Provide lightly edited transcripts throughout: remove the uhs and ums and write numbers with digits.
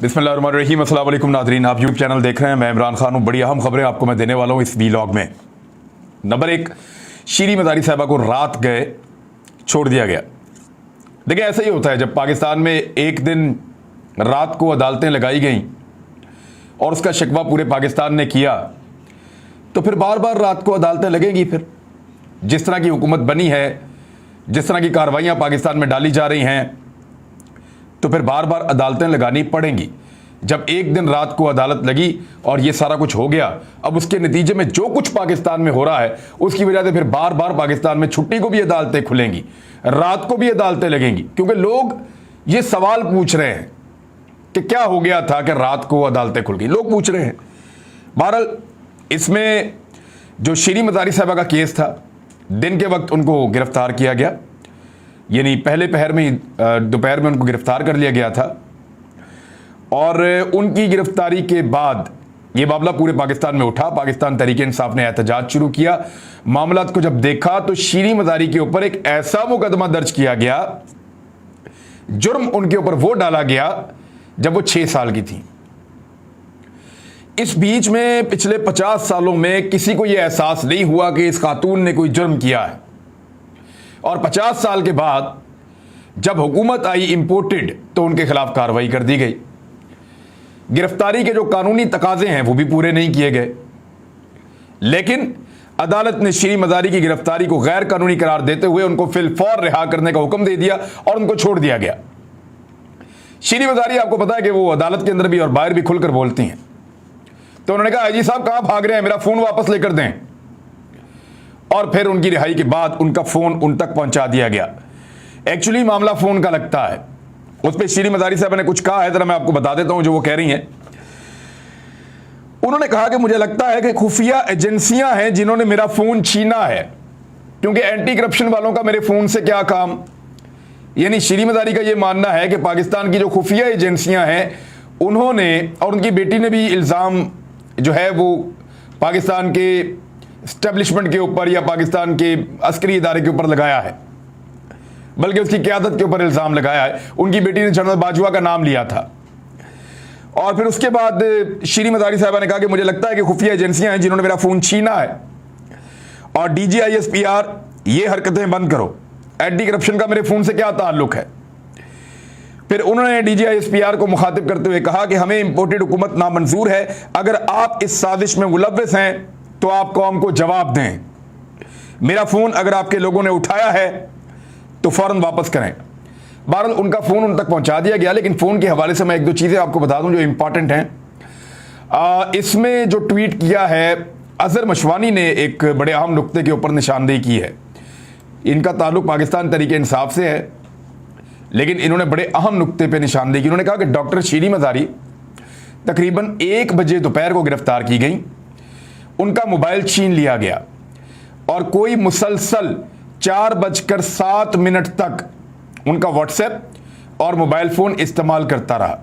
बिस्मिल्लाहिर्रहमानिर्रहीम। अस्सलाम वालेकुम नाज़रीन, आप यूट्यूब चैनल देख रहे हैं। मैं इमरान खान हूँ। बड़ी अहम खबरें आपको मैं देने वाला हूँ इस वीलॉग में। नंबर 1, शीरी मज़ारी साहिबा को रात गए छोड़ दिया गया। देखिए, ऐसा ही होता है जब पाकिस्तान में एक दिन रात को अदालतें लगाई गई और उसका शिकवा पूरे पाकिस्तान ने किया, तो फिर बार बार रात को अदालतें लगेंगी। फिर जिस तरह की हुकूमत बनी है, जिस तरह की कार्रवाइयाँ पाकिस्तान में डाली जा रही हैं, तो फिर बार बार अदालतें लगानी पड़ेंगी। जब एक दिन रात को अदालत लगी और ये सारा कुछ हो गया, अब उसके नतीजे में जो कुछ पाकिस्तान में हो रहा है उसकी वजह से फिर बार बार पाकिस्तान में छुट्टी को भी अदालतें खुलेंगी, रात को भी अदालतें लगेंगी, क्योंकि लोग ये सवाल पूछ रहे हैं कि क्या हो गया था कि रात को अदालतें खुल गई। लोग पूछ रहे हैं। बहरहाल, इसमें जो शीरी मज़ारी साहिबा का केस था, दिन के वक्त उनको गिरफ्तार किया गया, यानी पहले पहर में, दोपहर में उनको गिरफ्तार कर लिया गया था। और उनकी गिरफ्तारी के बाद ये मामला पूरे पाकिस्तान में उठा। पाकिस्तान तहरीक इंसाफ ने एहतजाज शुरू किया। मामला को जब देखा तो शीरी मज़ारी के ऊपर एक ऐसा मुकदमा दर्ज किया गया, जुर्म उनके ऊपर वो डाला गया जब वो 6 साल की थी। इस बीच में पिछले 50 सालों में किसी को यह एहसास नहीं हुआ कि इस खातून ने कोई जुर्म किया है। और 50 साल के बाद जब हुकूमत आई इंपोर्टेड, तो उनके खिलाफ कार्रवाई कर दी गई। गिरफ्तारी के जो कानूनी तकाजे हैं वो भी पूरे नहीं किए गए, लेकिन अदालत ने शीरी मज़ारी की गिरफ्तारी को गैर कानूनी करार देते हुए उनको फिलफौर रिहा करने का हुक्म दे दिया और उनको छोड़ दिया गया। शीरी मज़ारी, आपको पता है कि वो अदालत के अंदर भी और बाहर भी खुलकर बोलती हैं। तो उन्होंने कहा, जी साहब कहां भाग रहे हैं, मेरा फोन वापस लेकर दें। और फिर उनकी रिहाई के बाद उनका फोन उन तक पहुंचा दिया गया। एक्चुअली मामला फोन का लगता है। उस पर शीरी मज़ारी साहब ने कुछ कहा है, जरा मैं आपको बता देता हूं जो वो कह रही हैं। उन्होंने कहा कि मुझे लगता है कि खुफिया एजेंसियां हैं जिन्होंने मेरा फोन छीना है, क्योंकि एंटी करप्शन वालों का मेरे फोन से क्या काम। यानी शीरी मज़ारी का यह मानना है कि पाकिस्तान की जो खुफिया एजेंसियां हैं उन्होंने, और उनकी बेटी ने भी इल्ज़ाम जो है वो पाकिस्तान के एस्टेब्लिशमेंट के ऊपर या पाकिस्तान के अस्करी इदारे के ऊपर लगाया है, बल्कि उसकी क़यादत के ऊपर इल्ज़ाम लगाया है। उनकी बेटी ने जनरल बाजवा का नाम लिया था। और फिर उसके बाद शीरी मज़ारी साहिबा ने कहा कि मुझे लगता है कि खुफिया एजेंसियां हैं जिन्होंने मेरा फ़ोन छीना है, और DGISPR ये हरकतें बंद करो, एंटी करप्शन का मेरे फ़ोन से क्या ताल्लुक़ है। फिर उन्होंने DGISPR को मुखातिब करते हुए कहा कि हमें इंपोर्टेड हुकूमत नामंजूर है, अगर आप इस साजिश में मुलव्वस हैं तो आप कौम को जवाब दें। मेरा फ़ोन अगर आपके लोगों ने उठाया है तो फ़ौरन वापस करें। बहरहाल, उनका फ़ोन उन तक पहुंचा दिया गया। लेकिन फ़ोन के हवाले से मैं 1-2 चीज़ें आपको बता दूं जो इंपॉर्टेंट हैं। इसमें जो ट्वीट किया है अज़हर मशवानी ने, एक बड़े अहम नुक्ते के ऊपर निशानदेही की है। इनका ताल्लुक़ पाकिस्तान तहरीक इंसाफ से है, लेकिन इन्होंने बड़े अहम नुक्ते पर निशानदेही की। उन्होंने कहा कि डॉक्टर शीरी मज़ारी तकरीबन 1 बजे दोपहर को गिरफ्तार की गई, उनका मोबाइल छीन लिया गया और कोई मुसलसल 4:07 तक उनका व्हाट्सएप और मोबाइल फ़ोन इस्तेमाल करता रहा।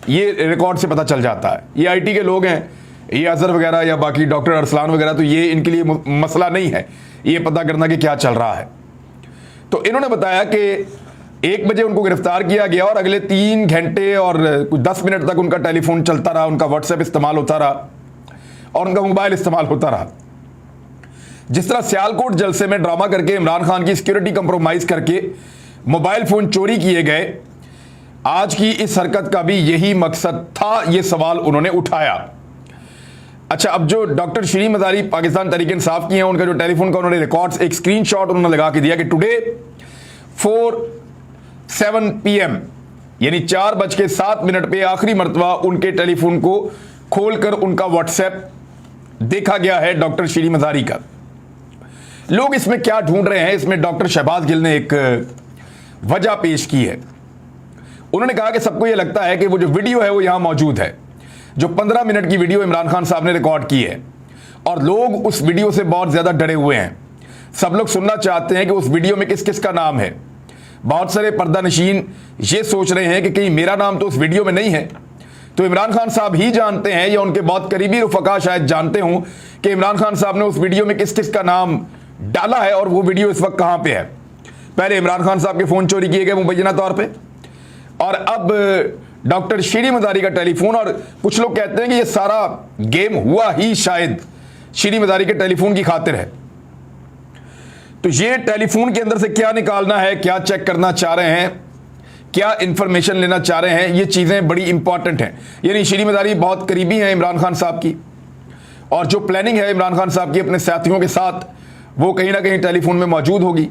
ये रिकॉर्ड से पता चल जाता है। ये IT के लोग हैं, ये अज़हर वगैरह या बाकी डॉक्टर अरसलान वगैरह, तो ये इनके लिए मसला नहीं है ये पता करना कि क्या चल रहा है। तो इन्होंने बताया कि 1 बजे उनको गिरफ्तार किया गया और अगले 3 घंटे और कुछ 10 मिनट तक उनका टेलीफोन चलता रहा, उनका व्हाट्सएप इस्तेमाल होता रहा और उनका मोबाइल इस्तेमाल होता रहा। जिस तरह सियालकोट जलसे में ड्रामा करके इमरान खान की सिक्योरिटी कंप्रोमाइज करके मोबाइल फोन चोरी किए गए, आज की इस हरकत का भी यही मकसद था, यह सवाल उन्होंने उठाया। अच्छा, अब जो डॉक्टर शीरी मज़ारी पाकिस्तान तहरीक इंसाफ की हैं, उनका जो टेलीफोन का उन्होंने रिकॉर्ड्स, एक स्क्रीनशॉट उन्होंने लगा के दिया कि टुडे 4:07 PM यानी 4:07 पे आखिरी मरतबा उनके टेलीफोन को खोलकर उनका व्हाट्सएप देखा गया है डॉक्टर शीरी मज़ारी का। लोग इसमें क्या ढूंढ रहे हैं, इसमें डॉक्टर शहबाज गिल ने एक वजह पेश की है। उन्होंने कहा कि सबको यह लगता है कि वो जो वीडियो है वो यहां मौजूद है, जो 15 मिनट की वीडियो इमरान खान साहब ने रिकॉर्ड की है, और लोग उस वीडियो से बहुत ज्यादा डरे हुए हैं। सब लोग सुनना चाहते हैं कि उस वीडियो में किस किस का नाम है। बहुत सारे पर्दा नशीन ये सोच रहे हैं कि कहीं मेरा नाम तो उस वीडियो में नहीं है। तो इमरान खान साहब ही जानते हैं या उनके बहुत करीबी रुफका शायद जानते हों कि इमरान खान साहब ने उस वीडियो में किस किस का नाम डाला है और वो वीडियो इस वक्त कहां पे है। पहले इमरान खान साहब के फ़ोन चोरी किए गए मुबैना तौर पे, और अब डॉक्टर शीरी मदारी का टेलीफोन, और कुछ लोग कहते हैं कि ये सारा गेम हुआ ही शायद शीरी मदारी के टेलीफोन की खातिर है। तो ये टेलीफोन के अंदर से क्या निकालना है, क्या चेक करना चाह रहे हैं, क्या इंफॉर्मेशन लेना चाह रहे हैं, ये चीजें बड़ी इंपॉर्टेंट हैं। यानी शीरी मदारी बहुत करीबी हैं इमरान खान साहब की, और जो प्लानिंग है इमरान खान साहब की अपने साथियों के साथ, वो कहीं ना कहीं टेलीफोन में मौजूद होगी,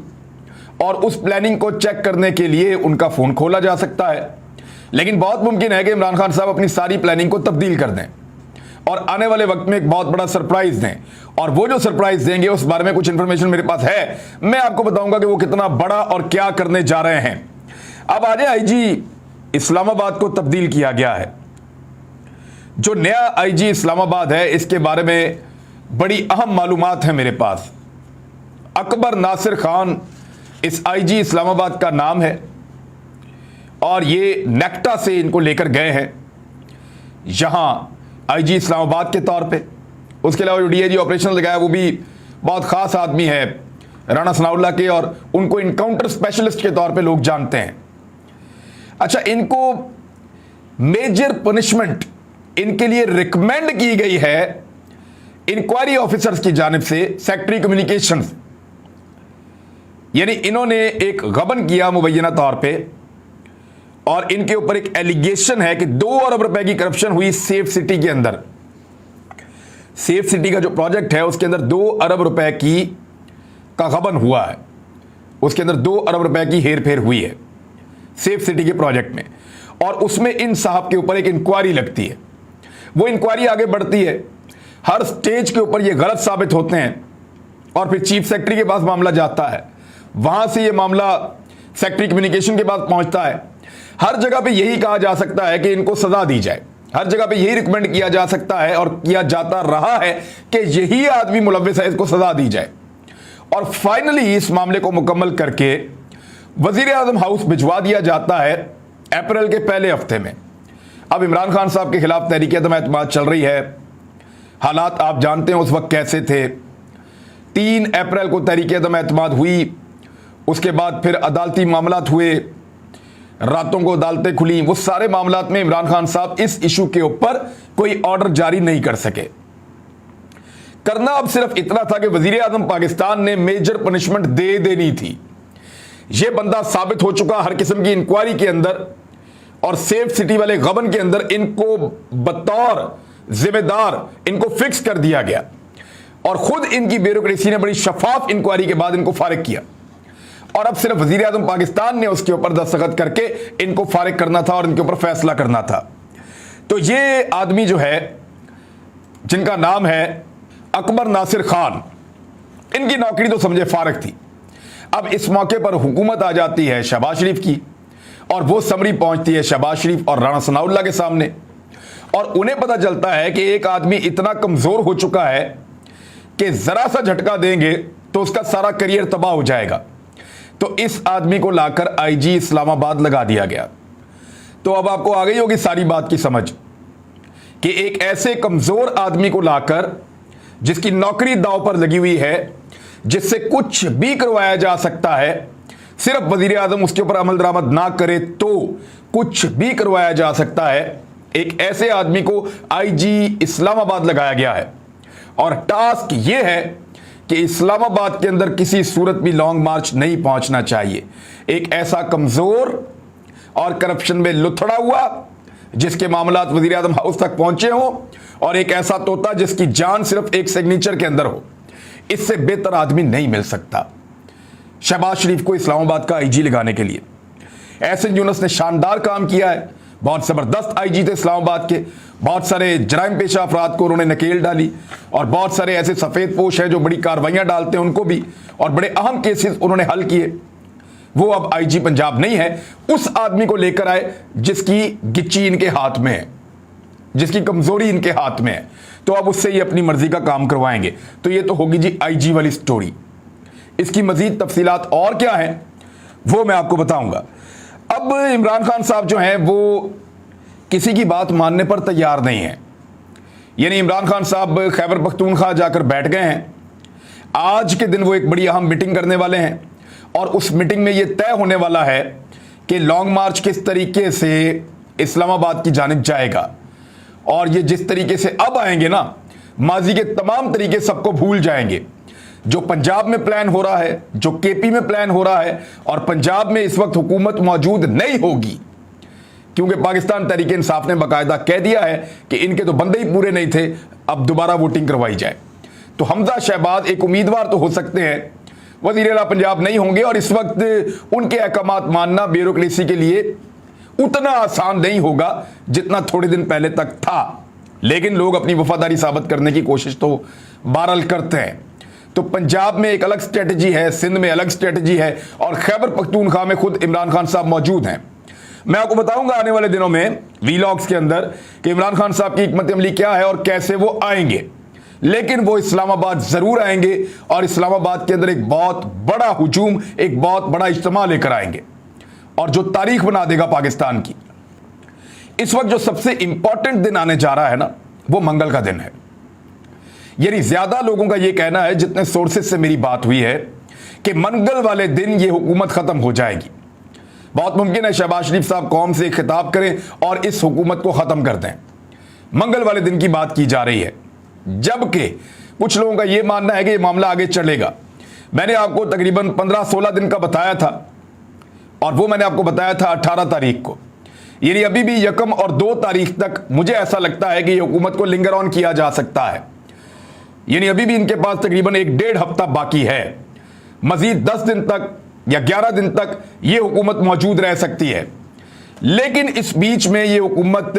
और उस प्लानिंग को चेक करने के लिए उनका फोन खोला जा सकता है। लेकिन बहुत मुमकिन है कि इमरान खान साहब अपनी सारी प्लानिंग को तब्दील कर दें और आने वाले वक्त में एक बहुत बड़ा सरप्राइज दें, और वो जो सरप्राइज देंगे उस बारे में कुछ इंफॉर्मेशन मेरे पास है, मैं आपको बताऊंगा कि वो कितना बड़ा और क्या करने जा रहे हैं। अब आज आईजी इस्लामाबाद को तब्दील किया गया है। जो नया आईजी इस्लामाबाद है इसके बारे में बड़ी अहम मालूमात है मेरे पास। अकबर नासिर खान इस आईजी इस्लामाबाद का नाम है, और ये नेक्टा से इनको लेकर गए हैं यहां आईजी इस्लामाबाद के तौर पे। उसके अलावा जो डीआईजी ऑपरेशन लगाया वो भी बहुत खास आदमी है राणा सनाउल्लाह के, और उनको इनकाउंटर स्पेशलिस्ट के तौर पे लोग जानते हैं। अच्छा, इनको मेजर पनिशमेंट इनके लिए रिकमेंड की गई है इंक्वायरी ऑफिसर्स की जानिब से, सेक्रेटरी कम्युनिकेशंस। यानी इन्होंने एक गबन किया मुबैना तौर पे, और इनके ऊपर एक एलिगेशन है कि 2 अरब रुपए की करप्शन हुई सेफ सिटी के अंदर। सेफ सिटी का जो प्रोजेक्ट है उसके अंदर 2 अरब रुपए का गबन हुआ है, उसके अंदर 2 अरब रुपए की हेरफेर हुई है सेफ सिटी के प्रोजेक्ट में, और उसमें इन साहब के ऊपर एक इंक्वायरी लगती है। वो इंक्वायरी आगे बढ़ती है, हर स्टेज के ऊपर ये गलत साबित होते हैं, और फिर चीफ सेक्रेटरी के पास मामला जाता है, वहां से ये मामला सेक्रेटरी कम्युनिकेशन के पास पहुंचता है। हर जगह पे यही कहा जा सकता है कि इनको सजा दी जाए, हर जगह पे यही रिकमेंड किया जा सकता है और किया जाता रहा है कि यही आदमी मुलव्विस है, इसको सजा दी जाए। और फाइनली इस मामले को मुकम्मल करके वजीर आजम हाउस भिजवा दिया जाता है अप्रैल के पहले हफ्ते में। अब इमरान खान साहब के खिलाफ तहरीक अदम-ए-एतमाद चल रही है। हालात आप जानते हैं उस वक्त कैसे थे। 3 अप्रैल को तहरीक अदम-ए-एतमाद हुई, उसके बाद फिर अदालती मामलात हुए, रातों को अदालतें खुली। वो सारे मामलात में इमरान खान साहब इस इशू के ऊपर कोई ऑर्डर जारी नहीं कर सके। करना अब सिर्फ इतना था कि वजीर आजम पाकिस्तान ने मेजर पनिशमेंट दे देनी थी। यह बंदा साबित हो चुका हर किस्म की इंक्वायरी के अंदर, और सेफ सिटी वाले गबन के अंदर इनको बतौर जिम्मेदार इनको फिक्स कर दिया गया, और खुद इनकी ब्यूरोक्रेसी ने बड़ी शफाफ इंक्वायरी के बाद इनको फारिग किया, और अब सिर्फ वजीर आजम पाकिस्तान ने उसके ऊपर दस्तखत करके इनको फारिग करना था और इनके ऊपर फैसला करना था। तो ये आदमी जो है, जिनका नाम है अकबर नासिर खान, इनकी नौकरी तो समझे फारिग थी। अब इस मौके पर हुकूमत आ जाती है शहबाज शरीफ की, और वो समरी पहुंचती है शहबाज शरीफ और राणा सनाउल्लाह के सामने, और उन्हें पता चलता है कि एक आदमी इतना कमजोर हो चुका है कि जरा सा झटका देंगे तो उसका सारा करियर तबाह हो जाएगा। तो इस आदमी को लाकर आईजी इस्लामाबाद लगा दिया गया। तो अब आपको आ गई होगी सारी बात की समझ कि एक ऐसे कमजोर आदमी को लाकर, जिसकी नौकरी दांव पर लगी हुई है, जिससे कुछ भी करवाया जा सकता है, सिर्फ वजीर आजम उसके ऊपर अमल दरामद ना करे तो कुछ भी करवाया जा सकता है, एक ऐसे आदमी को आईजी इस्लामाबाद लगाया गया है। और टास्क यह है कि इस्लामाबाद के अंदर किसी सूरत भी लॉन्ग मार्च नहीं पहुंचना चाहिए। एक ऐसा कमजोर और करप्शन में लुथड़ा हुआ, जिसके मामलात वजीर आजम हाउस तक पहुंचे हों, और एक ऐसा तोता जिसकी जान सिर्फ एक सिग्नेचर के अंदर हो, इससे बेहतर आदमी नहीं मिल सकता शहबाज शरीफ को इस्लामाबाद का आईजी लगाने के लिए। एहसन यूनुस ने शानदार काम किया है, बहुत ज़बरदस्त आईजी थे इस्लामाबाद के, बहुत सारे जराइम पेशा अफराद को उन्होंने नकेल डाली, और बहुत सारे ऐसे सफ़ेद पोश हैं जो बड़ी कार्रवाइयाँ डालते हैं उनको भी, और बड़े अहम केसेस उन्होंने हल किए। वो अब आईजी पंजाब नहीं है, उस आदमी को लेकर आए जिसकी गिच्ची इनके हाथ में है, जिसकी कमज़ोरी इनके हाथ में है, तो अब उससे ये अपनी मर्जी का काम करवाएंगे। तो ये तो होगी जी आईजी वाली स्टोरी। इसकी मजीद तफसीलात और क्या है वो मैं आपको बताऊंगा। अब इमरान खान साहब जो हैं वो किसी की बात मानने पर तैयार नहीं है। यानी इमरान खान साहब खैबर पख्तूनख्वा जाकर बैठ गए हैं। आज के दिन वो एक बड़ी अहम मीटिंग करने वाले हैं, और उस मीटिंग में ये तय होने वाला है कि लॉन्ग मार्च किस तरीके से इस्लामाबाद की जानिब जाएगा। और ये जिस तरीके से अब आएंगे ना, माजी के तमाम तरीके सबको भूल जाएंगे। जो पंजाब में प्लान हो रहा है, जो केपी में प्लान हो रहा है, और पंजाब में इस वक्त हुकूमत मौजूद नहीं होगी, क्योंकि पाकिस्तान तहरीक इंसाफ ने बाकायदा कह दिया है कि इनके तो बंदे ही पूरे नहीं थे, अब दोबारा वोटिंग करवाई जाए। तो हमजा शहबाज एक उम्मीदवार तो हो सकते हैं, वज़ीर आला पंजाब नहीं होंगे। और इस वक्त उनके अहकामात मानना ब्यूरोक्रेसी के लिए उतना आसान नहीं होगा जितना थोड़े दिन पहले तक था। लेकिन लोग अपनी वफादारी साबित करने की कोशिश तो बहरहाल करते हैं। तो पंजाब में एक अलग स्ट्रेटजी है, सिंध में अलग स्ट्रेटजी है, और खैबर पख्तूनख्वा में खुद इमरान खान साहब मौजूद हैं। मैं आपको बताऊंगा आने वाले दिनों में वीलॉग्स के अंदर कि इमरान खान साहब की हिकमत अमली क्या है और कैसे वो आएंगे। लेकिन वो इस्लामाबाद जरूर आएंगे, और इस्लामाबाद के अंदर एक बहुत बड़ा हुजूम, एक बहुत बड़ा इज्तिमा लेकर आएंगे, और जो तारीख बना देगा पाकिस्तान की। इस वक्त जो सबसे इंपॉर्टेंट दिन आने जा रहा है ना, वो मंगल का दिन है। यानी ज्यादा लोगों का यह कहना है, जितने सोर्सेज से मेरी बात हुई है, कि मंगल वाले दिन ये हुकूमत खत्म हो जाएगी। बहुत मुमकिन है शहबाज शरीफ साहब कौम से खिताब करें और इस हुकूमत को खत्म कर दें। मंगल वाले दिन की बात की जा रही है, जबकि कुछ लोगों का यह मानना है कि यह मामला आगे चलेगा। मैंने आपको तकरीबन 15-16 दिन का बताया था, और वो मैंने आपको बताया था 18 तारीख को। यानी अभी भी 1 और 2 तारीख तक मुझे ऐसा लगता है कि यह हुकूमत को लिंगर ऑन किया जा सकता है। यानी अभी भी इनके पास तकरीबन 1-1.5 हफ्ता बाकी है। मजीद 10 दिन तक या 11 दिन तक यह हुकूमत मौजूद रह सकती है। लेकिन इस बीच में यह हुकूमत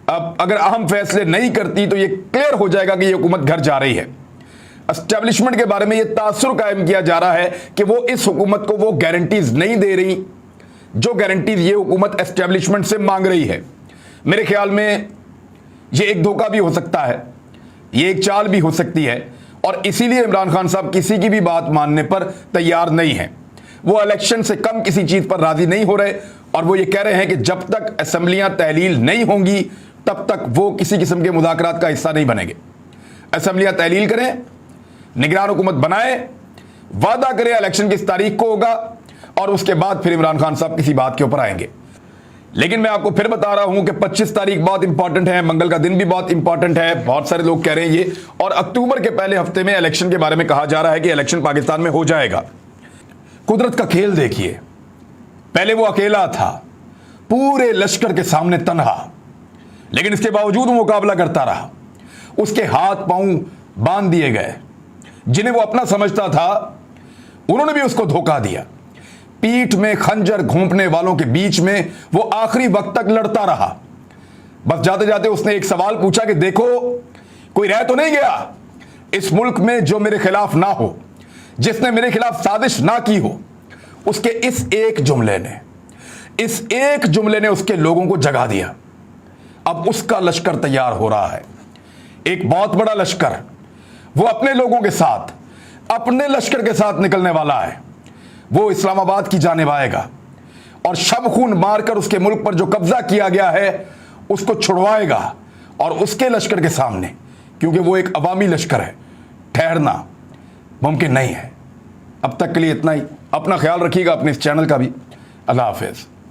अब अगर अहम फैसले नहीं करती तो यह क्लियर हो जाएगा कि यह हुकूमत घर जा रही है। एस्टेब्लिशमेंट के बारे में यह तासुर कायम किया जा रहा है कि वो इस हुकूमत को वो गारंटीज नहीं दे रही जो गारंटीज ये हुकूमत एस्टेब्लिशमेंट से मांग रही है। मेरे ख्याल में ये एक धोखा भी हो सकता है, ये एक चाल भी हो सकती है, और इसीलिए इमरान खान साहब किसी की भी बात मानने पर तैयार नहीं है। वो इलेक्शन से कम किसी चीज पर राजी नहीं हो रहे, और वो ये कह रहे हैं कि जब तक असेंबलियां तहलील नहीं होंगी तब तक वो किसी किस्म के मुज़ाकरात का हिस्सा नहीं बनेंगे। असेंबलियां तहलील करें, निगरान हुकूमत बनाए, वादा करें इलेक्शन किस तारीख को होगा, और उसके बाद फिर इमरान खान साहब किसी बात के ऊपर आएंगे। लेकिन मैं आपको फिर बता रहा हूं कि 25 तारीख बहुत इंपॉर्टेंट है, मंगल का दिन भी बहुत इंपॉर्टेंट है। बहुत सारे लोग कह रहे हैं ये, और अक्टूबर के पहले हफ्ते में इलेक्शन के बारे में कहा जा रहा है कि इलेक्शन पाकिस्तान में हो जाएगा। कुदरत का खेल देखिए, पहले वो अकेला था, पूरे लश्कर के सामने तन्हा, लेकिन इसके बावजूद वो मुकाबला करता रहा। उसके हाथ पांव बांध दिए गए, जिन्हें वो अपना समझता था उन्होंने भी उसको धोखा दिया। पीठ में खंजर घोंपने वालों के बीच में वो आखिरी वक्त तक लड़ता रहा। बस जाते जाते उसने एक सवाल पूछा कि देखो, कोई रह तो नहीं गया इस मुल्क में जो मेरे खिलाफ ना हो, जिसने मेरे खिलाफ साजिश ना की हो। उसके इस एक जुमले ने उसके लोगों को जगा दिया। अब उसका लश्कर तैयार हो रहा है, एक बहुत बड़ा लश्कर। वो अपने लोगों के साथ, अपने लश्कर के साथ निकलने वाला है। वो इस्लामाबाद की जानिब आएगा और शब खून मारकर उसके मुल्क पर जो कब्जा किया गया है उसको छुड़वाएगा, और उसके लश्कर के सामने, क्योंकि वो एक अवामी लश्कर है, ठहरना मुमकिन नहीं है। अब तक के लिए इतना ही। अपना ख्याल रखिएगा, अपने इस चैनल का भी। अल्लाह हाफिज़।